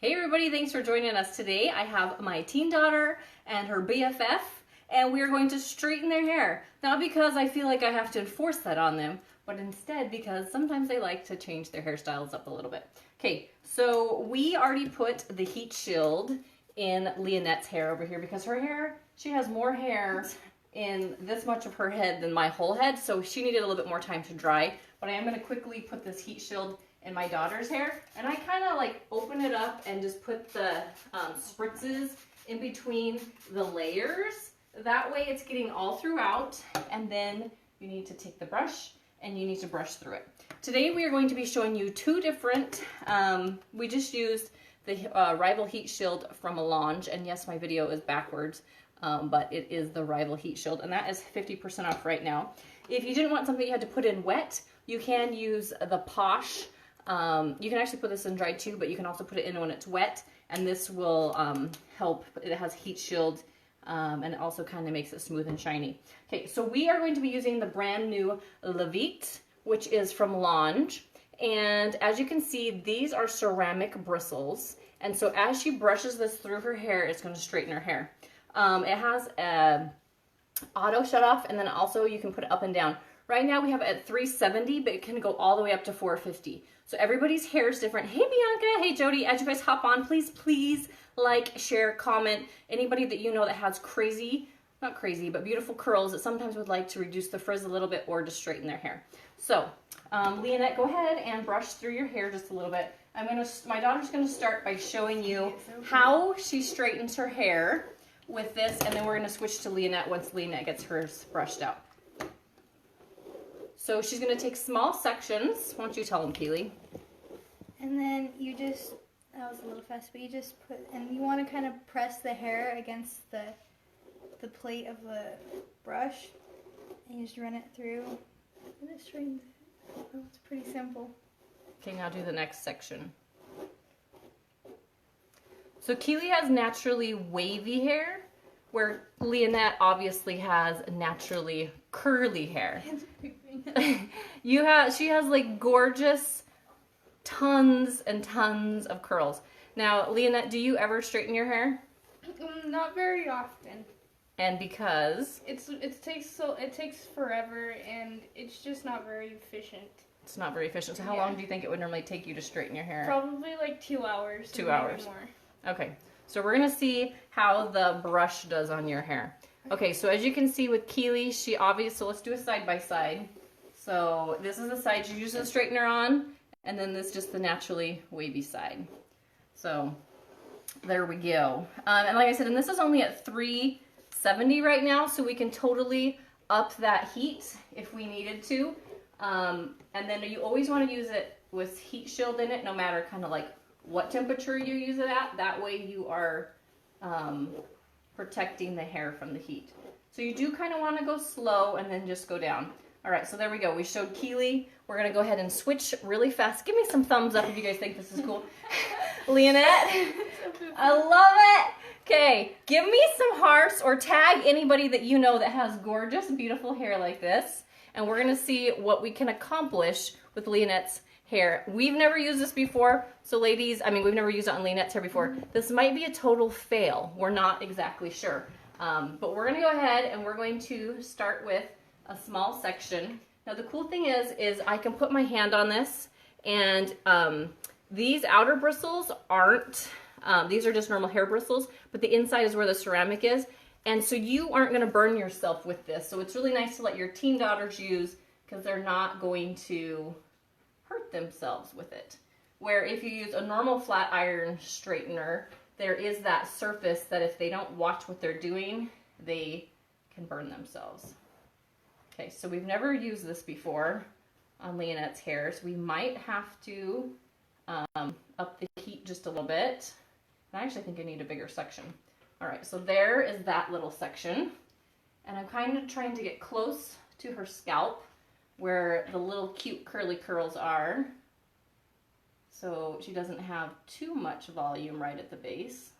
Hey everybody, thanks for joining us today. I have my teen daughter and her BFF, and we are going to straighten their hair. Not because I feel like I have to enforce that on them, but instead because sometimes they like to change their hairstyles up a little bit. Okay, so we already put the heat shield in Leonette's hair over here because her hair, she has more hair in this much of her head than my whole head, so she needed a little bit more time to dry. But I am going to quickly put this heat shield in my daughter's hair, and I kind of like open it up and just put the spritzes in between the layers. That way it's getting all throughout, and then you need to take the brush and you need to brush through it. Today we are going to be showing you two different, we just used the Rival Heat Shield from Lange, and yes, my video is backwards, but it is the Rival Heat Shield, and that is 50% off right now. If you didn't want something you had to put in wet, you can use the Posh. You can actually put this in dry too, but you can also put it in when it's wet, and this will help. It has heat shield, and it also kind of makes it smooth and shiny. Okay, so we are going to be using the brand new Vite, which is from Lange, and as you can see, these are ceramic bristles, and so as she brushes this through her hair, it's going to straighten her hair. It has a auto shut off, and then also you can put it up and down. Right now we have it at 370, but it can go all the way up to 450. So everybody's hair is different. Hey Bianca, hey Jody, as you guys hop on, please like, share, comment. Anybody that you know that has crazy, not crazy, but beautiful curls that sometimes would like to reduce the frizz a little bit or to straighten their hair. So, Leonette, go ahead and brush through your hair just a little bit. My daughter's gonna start by showing you how she straightens her hair with this, and then we're gonna switch to Leonette once Leonette gets hers brushed out. So she's going to take small sections. Why don't you tell them, Keely? And then you just, that was a little fast, but you just put, and you want to kind of press the hair against the plate of the brush, and you just run it through, and it straightens it. Oh, it's pretty simple. Okay, now do the next section. So Keely has naturally wavy hair, where Leonette obviously has naturally curly hair. She has like gorgeous tons and tons of curls. Now, Leonette, do you ever straighten your hair? Not very often. And because? It takes forever, and it's just not very efficient. It's not very efficient. So how long do you think it would normally take you to straighten your hair? Probably like 2 hours. 2 hours. More. Okay. So we're going to see how the brush does on your hair. Okay, so as you can see with Keely, so let's do a side by side. So this is the side she uses the straightener on, and then this is just the naturally wavy side. So there we go. And like I said, and this is only at 370 right now, so we can totally up that heat if we needed to. And then you always want to use it with heat shield in it, no matter kind of like what temperature you use it at. That way you are protecting the hair from the heat. So you do kind of want to go slow and then just go down. All right, so there we go. We showed Keely. We're going to go ahead and switch really fast. Give me some thumbs up if you guys think this is cool. Leonette, I love it. Okay, give me some hearts or tag anybody that you know that has gorgeous, beautiful hair like this. And we're going to see what we can accomplish with Leonette's hair. We've never used this before, so ladies, we've never used it on Leonette's hair before. This might be a total fail. We're not exactly sure. But we're going to go ahead and we're going to start with a small section. Now the cool thing is I can put my hand on this, and these outer bristles aren't, these are just normal hair bristles, but the inside is where the ceramic is. And so you aren't going to burn yourself with this. So it's really nice to let your teen daughters use, because they're not going to hurt themselves with it. Where if you use a normal flat iron straightener, there is that surface that if they don't watch what they're doing, they can burn themselves. Okay, so we've never used this before on Leonette's hair, so we might have to up the heat just a little bit. And I actually think I need a bigger section. All right, so there is that little section. And I'm kind of trying to get close to her scalp where the little cute curly curls are, so she doesn't have too much volume right at the base.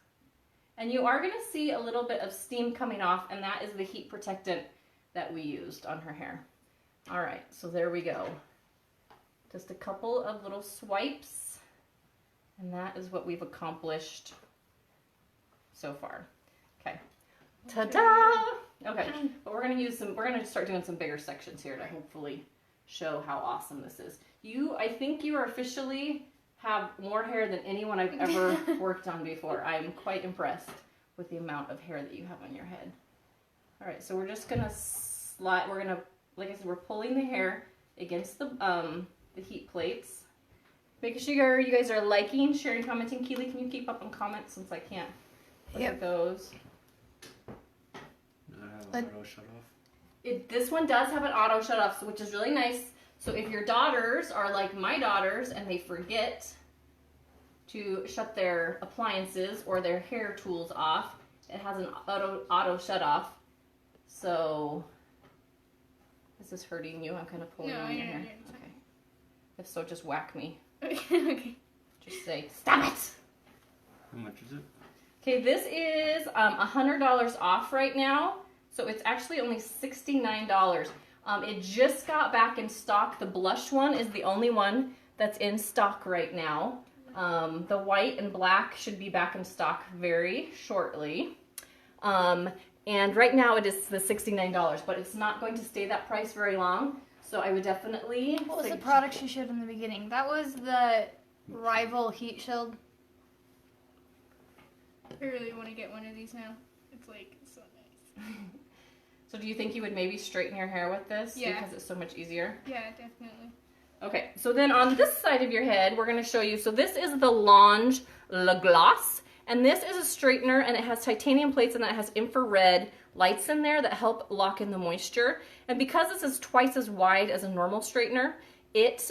And you are going to see a little bit of steam coming off, and that is the heat protectant that we used on her hair. All right, so there we go. Just a couple of little swipes And that is what we've accomplished so far. Okay. Ta-da! Okay, but we're gonna start doing some bigger sections here to hopefully show how awesome this is. I think you are officially have more hair than anyone I've ever worked on before. I'm quite impressed with the amount of hair that you have on your head. All right, so we're just gonna slide, like I said, we're pulling the hair against the heat plates. Making sure you guys are liking, sharing, commenting. Keely, can you keep up on comments since I can't look at those? Does it have an auto shut off? This one does have an auto shut off, which is really nice. So if your daughters are like my daughters and they forget to shut their appliances or their hair tools off, it has an auto shut off. So this is hurting you. I'm kind of pulling on your hair. Okay. If so, just whack me. Okay. Just say, stop it. How much is it? Okay, this is $100 off right now. So it's actually only $69. It just got back in stock. The blush one is the only one that's in stock right now. The white and black should be back in stock very shortly. And right now it is the $69, but it's not going to stay that price very long. So I would definitely... What was the product you showed in the beginning? That was the Rival Heat Shield. I really want to get one of these now. It's like so nice. So do you think you would maybe straighten your hair with this? Yeah. Because it's so much easier? Yeah, definitely. Okay, so then on this side of your head, we're going to show you. So this is the Lange Gloss. And this is a straightener, and it has titanium plates, and it has infrared lights in there that help lock in the moisture. And because this is twice as wide as a normal straightener, it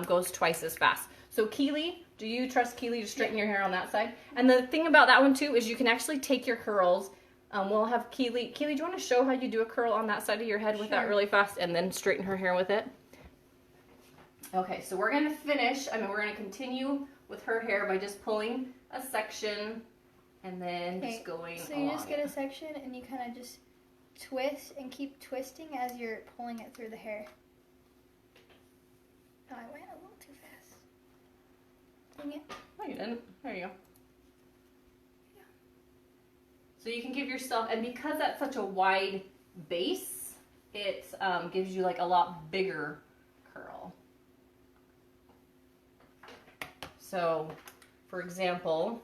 goes twice as fast. So Keely, do you trust Keely to straighten your hair on that side? And the thing about that one too is you can actually take your curls. We'll have Keely. Keely, do you want to show how you do a curl on that side of your head with that really fast, and then straighten her hair with it? Okay, so we're going to finish. We're going to continue with her hair by just pulling a section and then just going So along you just get a section and you kind of just twist and keep twisting as you're pulling it through the hair. Oh, I went a little too fast. Dang it. No, you didn't. There you go. So you can give yourself, and because that's such a wide base, it gives you like a lot bigger curl. So, for example,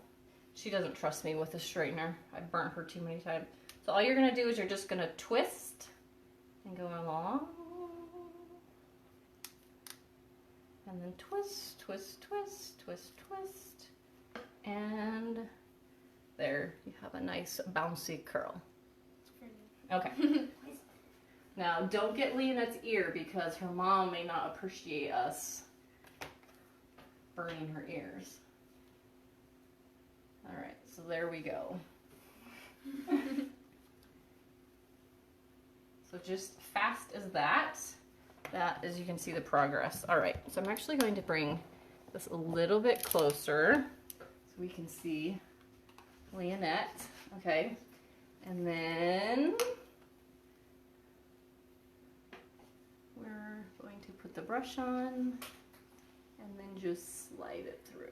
she doesn't trust me with a straightener. I've burnt her too many times. So all you're going to do is you're just going to twist and go along. And then twist, twist, twist, twist, twist. And there you have a nice bouncy curl. Okay. Now don't get Leonette's ear because her mom may not appreciate us burning her ears. All right, so there we go. So just fast as that. That, as you can see, the progress. All right, so I'm actually going to bring this a little bit closer so we can see Leonette. Okay, and then we're going to put the brush on and then just slide it through.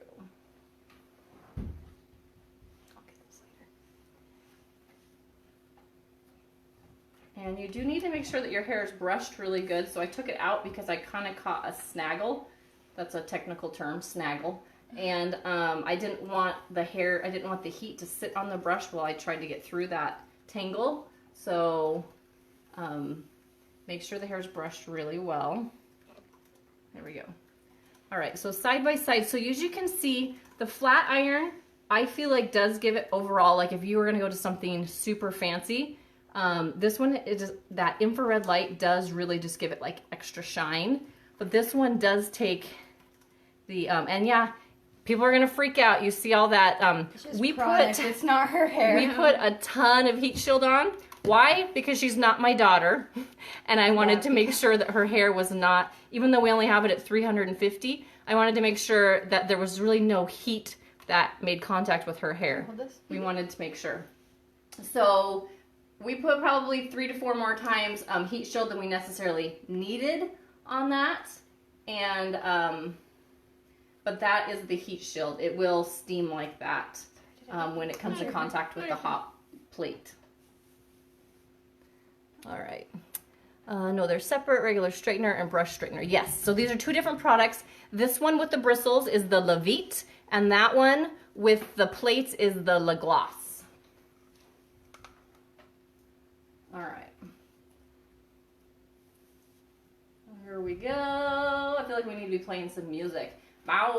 I'll get this later. And you do need to make sure that your hair is brushed really good. So I took it out because I kind of caught a snaggle. That's a technical term, snaggle. And I didn't want the heat to sit on the brush while I tried to get through that tangle. So make sure the hair is brushed really well. There we go. All right, so side by side. So as you can see, the flat iron, I feel like does give it overall, like if you were gonna go to something super fancy, this one, that infrared light does really just give it like extra shine. But this one does take the, and yeah, people are gonna freak out. You see all that, it's not her hair. We put a ton of heat shield on. Why? Because she's not my daughter, and I wanted to make sure that her hair was not, even though we only have it at 350, I wanted to make sure that there was really no heat that made contact with her hair. We wanted to make sure. So we put probably 3 to 4 more times heat shield than we necessarily needed on that, and but that is the heat shield. It will steam like that when it comes in contact with the hot plate. All right. No, they're separate, regular straightener and brush straightener. Yes, so these are two different products. This one with the bristles is the Vite, and that one with the plates is the Gloss. All right. Here we go. I feel like we need to be playing some music. I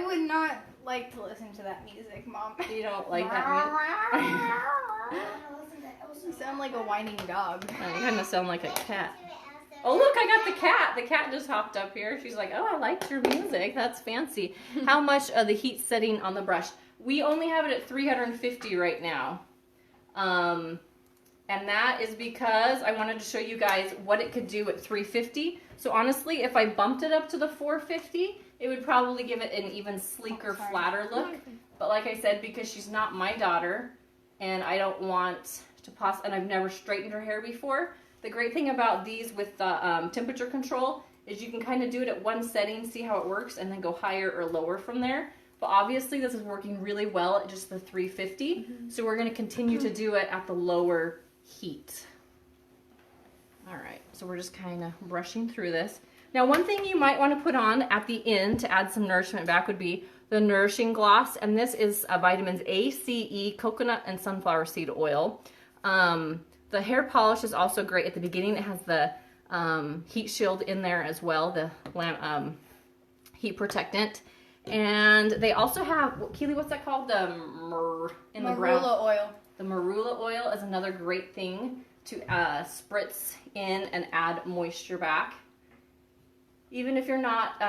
would not like to listen to that music, Mom. You don't like that music? You sound like a whining dog. You kind of sound like a cat. Oh, look, I got the cat. The cat just hopped up here. She's like, oh, I liked your music. That's fancy. How much of the heat setting on the brush? We only have it at 350 right now. And that is because I wanted to show you guys what it could do at 350. So honestly, if I bumped it up to the 450, it would probably give it an even sleeker, flatter look. But like I said, because she's not my daughter, and I don't want to and I've never straightened her hair before, the great thing about these with the temperature control is you can kind of do it at one setting, see how it works, and then go higher or lower from there. But obviously this is working really well at just the 350, so we're going to continue to do it at the lower heat. All right, so we're just kind of brushing through this. Now, one thing you might want to put on at the end to add some nourishment back would be the Nourishing Gloss, and this is vitamins A, C, E, coconut, and sunflower seed oil. The hair polish is also great at the beginning. It has the heat shield in there as well, the heat protectant. And they also have, Keely, what's that called? The marula oil. The marula oil is another great thing to spritz in and add moisture back. Even if you're not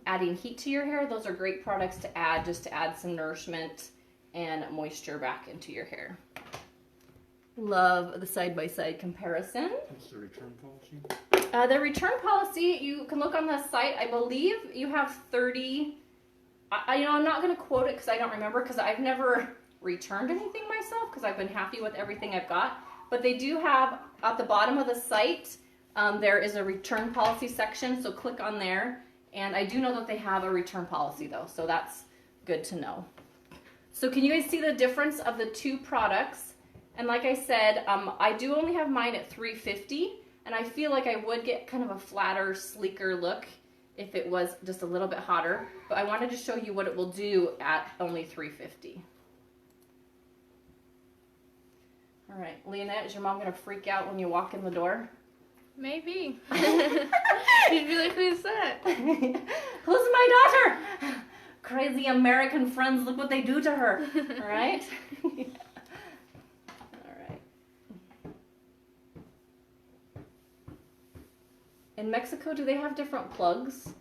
adding heat to your hair, those are great products to add just to add some nourishment and moisture back into your hair. Love the side-by-side comparison. What's the return policy? The return policy, you can look on the site. I believe you have 30. I'm not going to quote it because I don't remember, because I've never returned anything myself because I've been happy with everything I've got. But they do have, at the bottom of the site, there is a return policy section, so click on there. And I do know that they have a return policy though, so that's good to know. So can you guys see the difference of the two products? And like I said, I do only have mine at 350, and I feel like I would get kind of a flatter, sleeker look if it was just a little bit hotter. But I wanted to show you what it will do at only 350. All right, Leonette, is your mom going to freak out when you walk in the door? Maybe. She'd be like, who's that? Who's my daughter? Crazy American friends, look what they do to her. All right? In Mexico, do they have different plugs?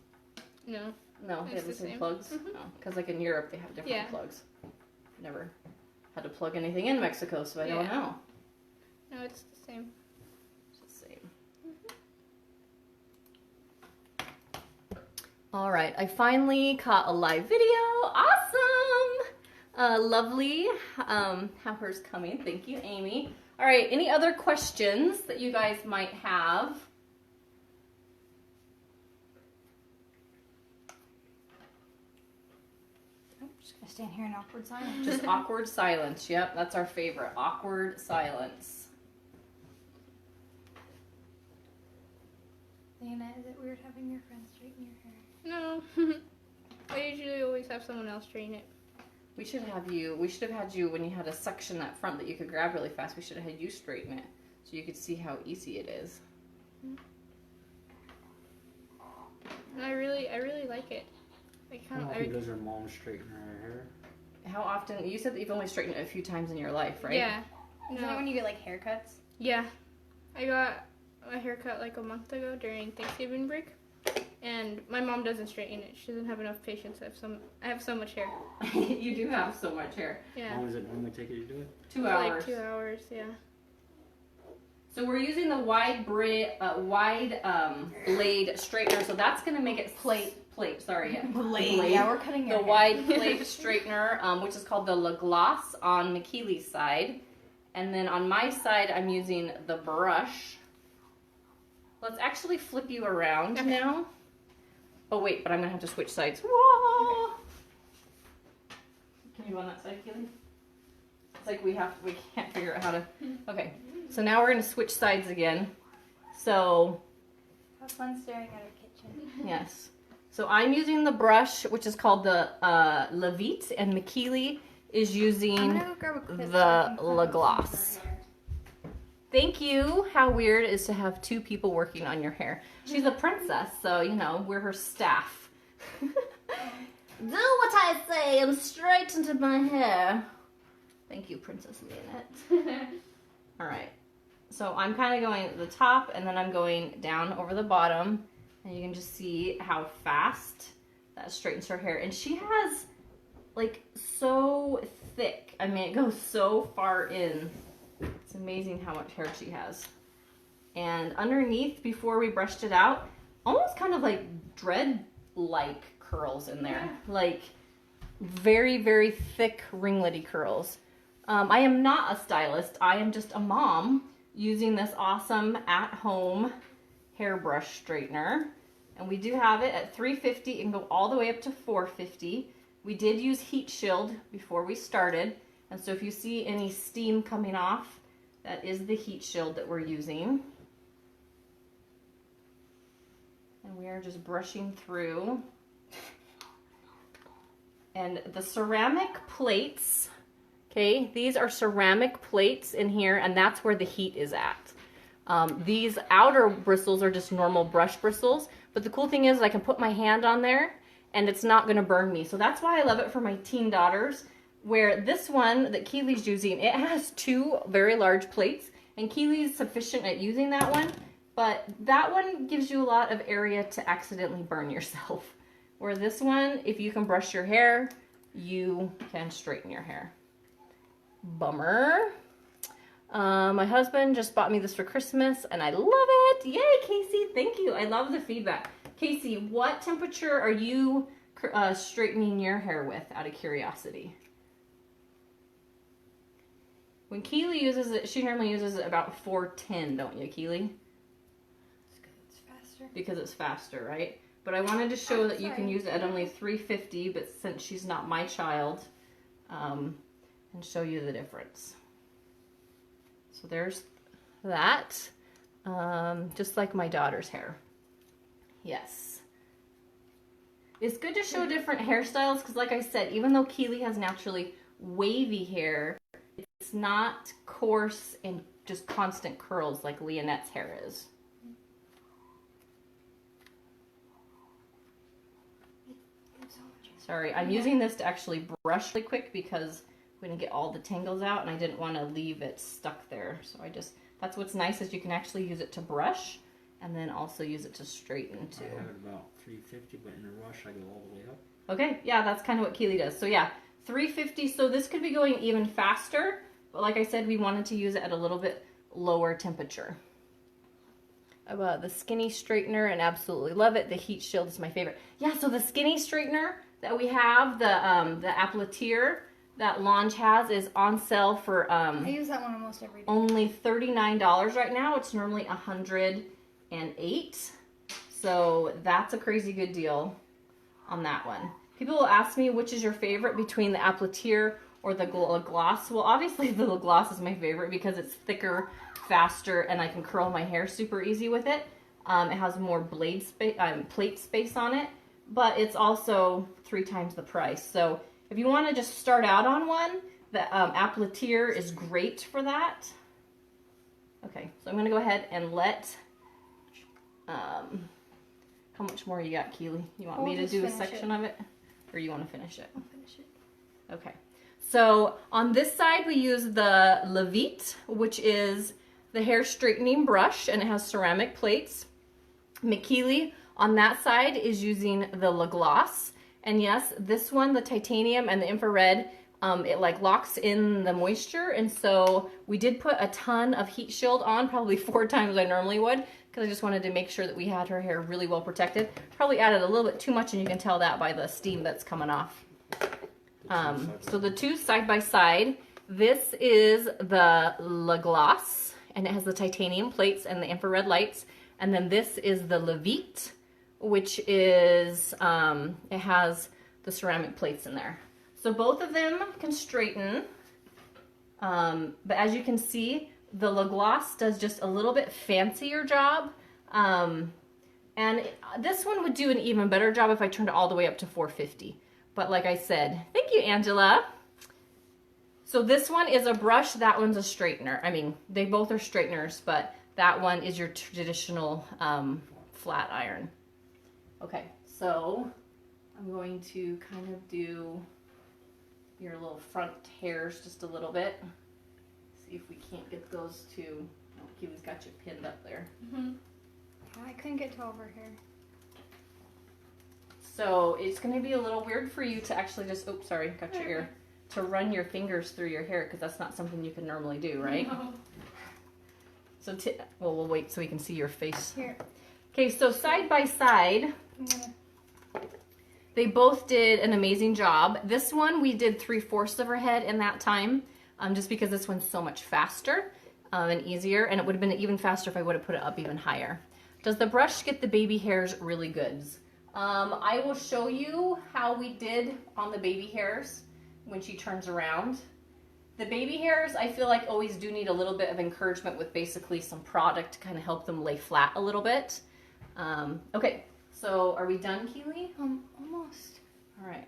No. No, they have the same plugs? No, because like in Europe, they have different plugs. Never had to plug anything in Mexico, so I don't know. No, it's the same. It's the same. All right, I finally caught a live video. Awesome! Lovely. How hers coming. Thank you, Amy. All right, any other questions that you guys might have? Stand here in awkward silence. Just awkward silence. Yep, that's our favorite. Awkward silence. Lena, is it weird having your friends straighten your hair? No. I usually always have someone else straighten it. We should have had you when you had a section up front that you could grab really fast. We should have had you straighten it so you could see how easy it is. And I really like it. How often does your mom straighten her hair? How often? You said that you've only straightened it a few times in your life, right? Yeah. Is that when you get like haircuts? Yeah. I got a haircut like a month ago during Thanksgiving break. And my mom doesn't straighten it. She doesn't have enough patience. I have so much hair. You do have so much hair. Yeah. How long does it normally take you to do it? 2 hours. Like 2 hours, yeah. So we're using the wide blade straightener, so that's going to make it plate. Sorry, yeah. Blade. Yeah, we're cutting your the hair. wide blade straightener, which is called the Gloss on McKeely's side, and then on my side I'm using the brush. Let's actually flip you around now. Oh wait, but I'm gonna have to switch sides. Whoa! Can you go on that side, Keely? It's like we can't figure out how to. Okay, so now we're gonna switch sides again. So. Have fun staring at our kitchen. Yes. So I'm using the brush, which is called the Vite, and McKeely is using the La Gloss. Thank you. How weird it is to have two people working on your hair. She's a princess, so, you know, we're her staff. Do what I say and straight into my hair. Thank you, Princess Leonette. All right. So I'm kind of going at the top, and then I'm going down over the bottom. And you can just see how fast that straightens her hair. And she has, like, so thick. I mean, it goes so far in. It's amazing how much hair she has. And underneath, before we brushed it out, almost kind of like dread-like curls in there. Like, very, very thick, ringlety curls. I am not a stylist. I am just a mom using this awesome at-home hairbrush straightener. And we do have it at 350 and go all the way up to 450. We did use heat shield before we started. And so if you see any steam coming off, that is the heat shield that we're using. And we are just brushing through. And the ceramic plates, okay, these are ceramic plates in here, and that's where the heat is at. These outer bristles are just normal brush bristles, but the cool thing is I can put my hand on there and it's not gonna burn me. So that's why I love it for my teen daughters, where this one that Keely's using, it has two very large plates, and Keely's sufficient at using that one, but that one gives you a lot of area to accidentally burn yourself. Where this one, if you can brush your hair, you can straighten your hair. Bummer. My husband just bought me this for Christmas and I love it. Yay, Casey, thank you. I love the feedback. Casey, what temperature are you straightening your hair with, out of curiosity? When Keely uses it, she normally uses it about 410, don't you, Keely? It's faster. Because it's faster, right? But I wanted to show that you can use it at only 350, but since she's not my child, and show you the difference. So there's that, just like my daughter's hair. Yes. It's good to show different hairstyles because, like I said, even though Keely has naturally wavy hair, it's not coarse and just constant curls like Leonette's hair is. Sorry, I'm using this to actually brush really quick because we didn't get all the tangles out and I didn't want to leave it stuck there. So that's what's nice is you can actually use it to brush and then also use it to straighten too. I have it about 350, but in a rush I go all the way up. Okay, yeah, that's kind of what Keely does. So yeah, 350, so this could be going even faster, but like I said, we wanted to use it at a little bit lower temperature. The skinny straightener, and absolutely love it. The heat shield is my favorite. Yeah, so the skinny straightener that we have, the appliateur that Lange has, is on sale for I use that one almost every day. Only $39 right now. It's normally $108. So that's a crazy good deal on that one. People will ask me which is your favorite between the appliateur or the gloss. Well, obviously the gloss is my favorite because it's thicker, faster, and I can curl my hair super easy with it. It has more blade space, plate space on it, but it's also 3 times the price. So if you want to just start out on one, the appliateur is great for that. Okay, so I'm going to go ahead and let, how much more you got, Keely? You want me to do a section of it? Or you want to finish it? I'll finish it. Okay, so on this side we use the Vite, which is the hair straightening brush, and it has ceramic plates. McKeely on that side is using the La Gloss. And yes, this one, the titanium and the infrared, it like locks in the moisture. And so we did put a ton of heat shield on, probably 4 times I normally would, because I just wanted to make sure that we had her hair really well protected. Probably added a little bit too much, and you can tell that by the steam that's coming off. So the two side by side, this is the La Gloss, and it has the titanium plates and the infrared lights. And then this is the Vite, which is, it has the ceramic plates in there. So both of them can straighten. But as you can see, the La Gloss does just a little bit fancier job. And this one would do an even better job if I turned it all the way up to 450. But like I said, thank you, Angela. So this one is a brush, that one's a straightener. I mean, they both are straighteners, but that one is your traditional flat iron. Okay, so I'm going to kind of do your little front hairs just a little bit. See if we can't get those to, oh, Kiwi's got you pinned up there. Mm-hmm. I couldn't get to all of her hair. So it's going to be a little weird for you to actually just, oops, sorry, got your ear, to run your fingers through your hair because that's not something you can normally do, right? No. So, well, we'll wait so we can see your face. Here. Okay, so side by side, they both did an amazing job. This one, we did 3/4 of her head in that time, just because this one's so much faster and easier, and it would have been even faster if I would have put it up even higher. Does the brush get the baby hairs really good? I will show you how we did on the baby hairs when she turns around. The baby hairs, I feel like always do need a little bit of encouragement with basically some product to kind of help them lay flat a little bit. Okay, so are we done, Keely? Almost. All right.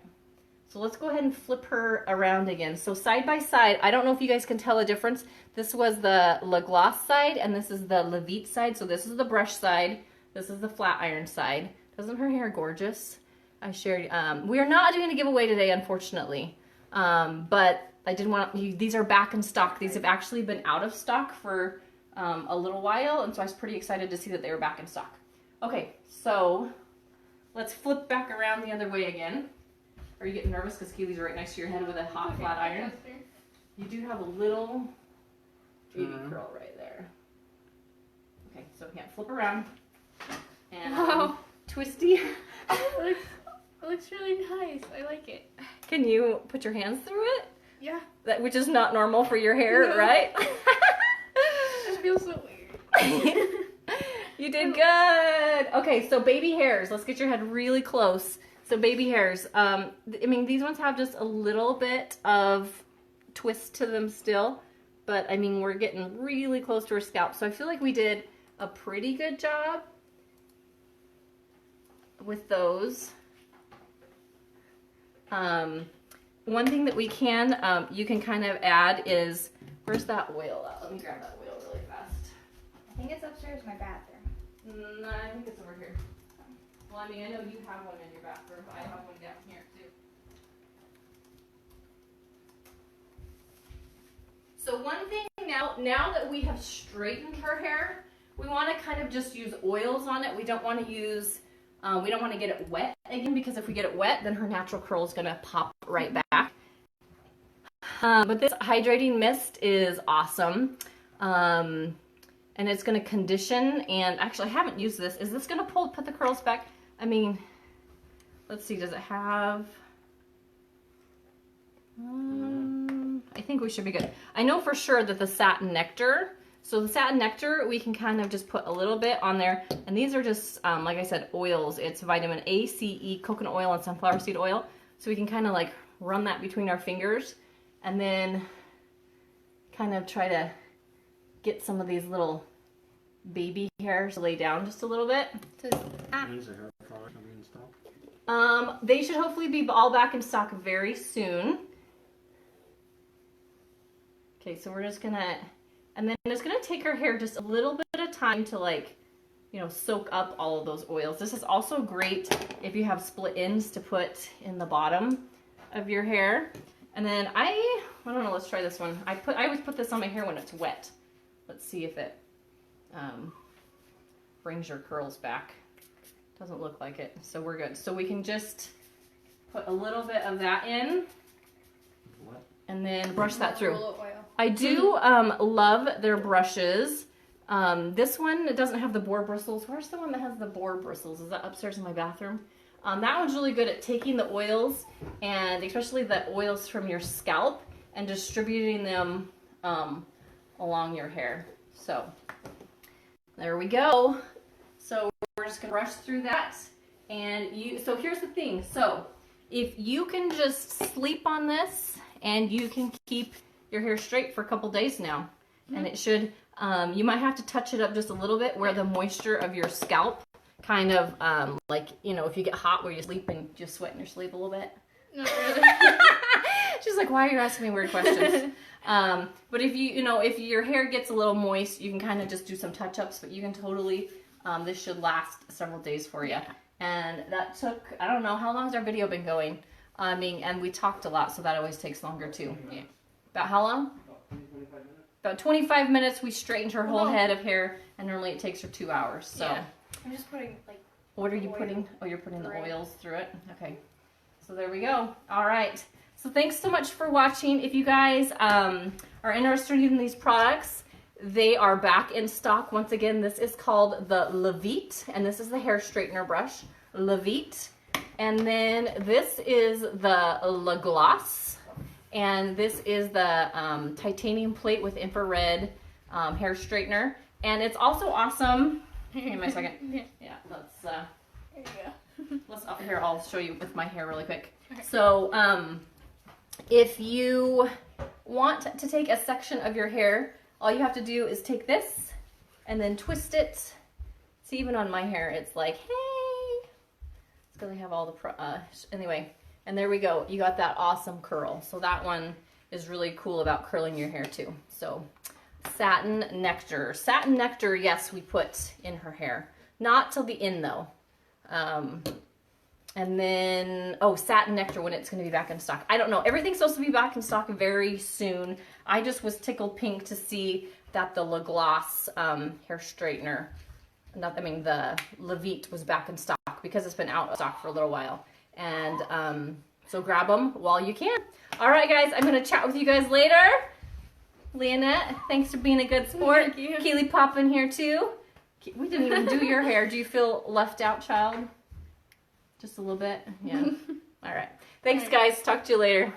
So let's go ahead and flip her around again. So side by side, I don't know if you guys can tell a difference. This was the La Gloss side, and this is the Vite side. So this is the brush side. This is the flat iron side. Isn't her hair gorgeous? I shared, we are not doing a giveaway today, unfortunately. But I did want you, these are back in stock. These have actually been out of stock for a little while, and so I was pretty excited to see that they were back in stock. Okay, so let's flip back around the other way again. Are you getting nervous because Keely's right next to your head with a hot flat iron? You do have a little baby curl right there. Okay, so yeah, flip around. And wow. Twisty. It looks really nice. I like it. Can you put your hands through it? Yeah. That, which is not normal for your hair, No. right? It feels so weird. You did good. Okay, so baby hairs. Let's get your head really close. So baby hairs. I mean, these ones have just a little bit of twist to them still, but I mean, we're getting really close to her scalp. So I feel like we did a pretty good job with those. One thing that we can, you can kind of add is, where's that oil at? Let me grab that oil really fast. I think it's upstairs in my bathroom. No, I think it's over here. Well, I mean, I know you have one in your bathroom, but I have one down here too. So one thing now that we have straightened her hair, we want to kind of just use oils on it. We don't want to use, we don't want to get it wet again, because if we get it wet, then her natural curl is going to pop right back. But this hydrating mist is awesome. And it's going to condition, and actually I haven't used this. Is this going to put the curls back? I mean, let's see, does it have, I think we should be good. I know for sure that the Satin Nectar, so the Satin Nectar, we can kind of just put a little bit on there, and these are just, like I said, oils. It's vitamin A, C, E, coconut oil, and sunflower seed oil. So we can kind of like run that between our fingers, and then kind of try to get some of these little baby hairs to lay down just a little bit. When's the hair product coming in stock? They should hopefully be all back in stock very soon. Okay, so we're just gonna, and then it's gonna take our hair just a little bit of time to, like, you know, soak up all of those oils. This is also great if you have split ends to put in the bottom of your hair. And then I don't know, let's try this one. I always put this on my hair when it's wet. Let's see if it brings your curls back. Doesn't look like it, so we're good. So we can just put a little bit of that in, and then brush that through. I do love their brushes. This one, it doesn't have the boar bristles. Where's the one that has the boar bristles? Is that upstairs in my bathroom? That one's really good at taking the oils, and especially the oils from your scalp, and distributing them along your hair. So there we go. So we're just gonna brush through that. And so here's the thing. So if you can just sleep on this and you can keep your hair straight for a couple days now. And it should, you might have to touch it up just a little bit where the moisture of your scalp kind of, like, you know, if you get hot where you sleep and you sweat in your sleep a little bit. Not really. She's like, why are you asking me weird questions? But if if your hair gets a little moist, you can kind of just do some touch-ups, but you can totally, this should last several days for you. And that took, I don't know, how long has our video been going? I mean, and we talked a lot, so that always takes longer too. Yeah. About how long? About 25 minutes. We straightened her whole head of hair, and normally it takes her 2 hours. So. Yeah. I'm just putting like. What are you putting? Oh, you're putting the oils through it? Okay. So there we go. All right. So thanks so much for watching. If you guys are interested in these products, they are back in stock. Once again, this is called the Vite, and this is the hair straightener brush, Vite. And then this is the Gloss, and this is the titanium plate with infrared hair straightener. And it's also awesome. Give me a second. Yeah, let's. There you go. Let's up here. I'll show you with my hair really quick. Okay. So, if you want to take a section of your hair, all you have to do is take this and then twist it. See, even on my hair, it's like, hey, it's because I have all the anyway. And there we go. You got that awesome curl. So that one is really cool about curling your hair too. So. Satin Nectar. Satin Nectar, yes, we put in her hair. Not till the end, though. And then, Satin Nectar when it's going to be back in stock. I don't know. Everything's supposed to be back in stock very soon. I just was tickled pink to see that the Gloss hair straightener, the Vite was back in stock because it's been out of stock for a little while. And so grab them while you can. All right, guys, I'm going to chat with you guys later. Leonette, thanks for being a good sport. Thank you. Keely pop in here too. We didn't even do your hair. Do you feel left out, child? Just a little bit? Yeah. All right. Thanks, guys. Talk to you later.